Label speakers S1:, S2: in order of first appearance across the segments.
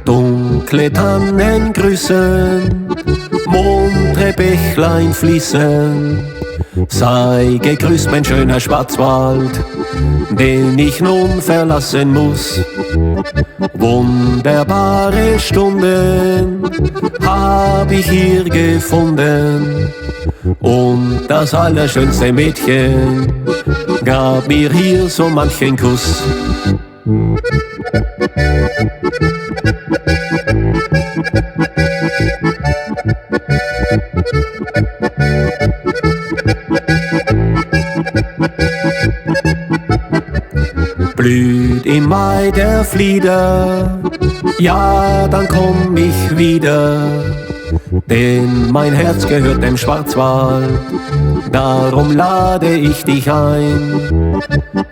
S1: Dunkle Tannen grüßen, muntre Bächlein fließen. Sei gegrüßt, mein schöner Schwarzwald, den ich nun verlassen muss. Wunderbare Stunden hab ich hier gefunden, und das allerschönste Mädchen gab mir hier so manchen Kuss. Blüht im Mai der Flieder, ja, dann komm ich wieder, denn mein Herz gehört dem Schwarzwald, darum lade ich dich ein.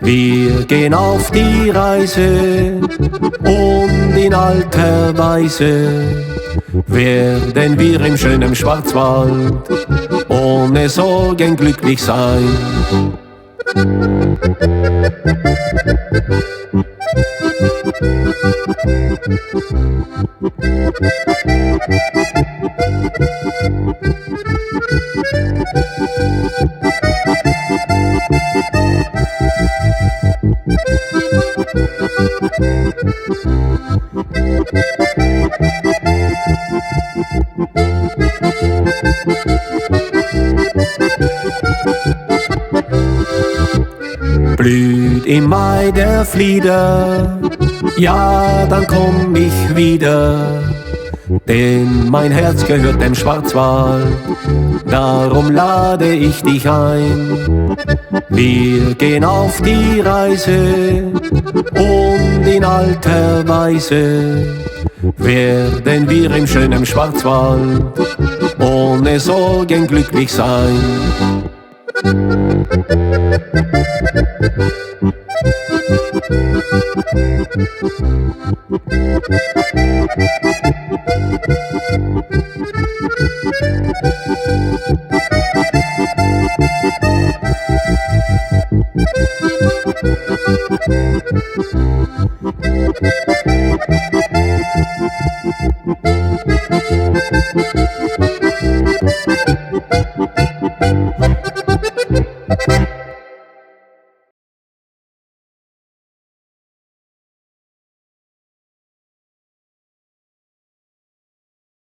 S1: Wir gehen auf die Reise und in alter Weise werden wir im schönen Schwarzwald ohne Sorgen glücklich sein. Blüht im Mai der Flieder, ja, dann komm ich wieder, denn mein Herz gehört dem Schwarzwald, darum lade ich dich ein. Wir gehen auf die Reise und in alter Weise werden wir im schönen Schwarzwald ohne Sorgen glücklich sein.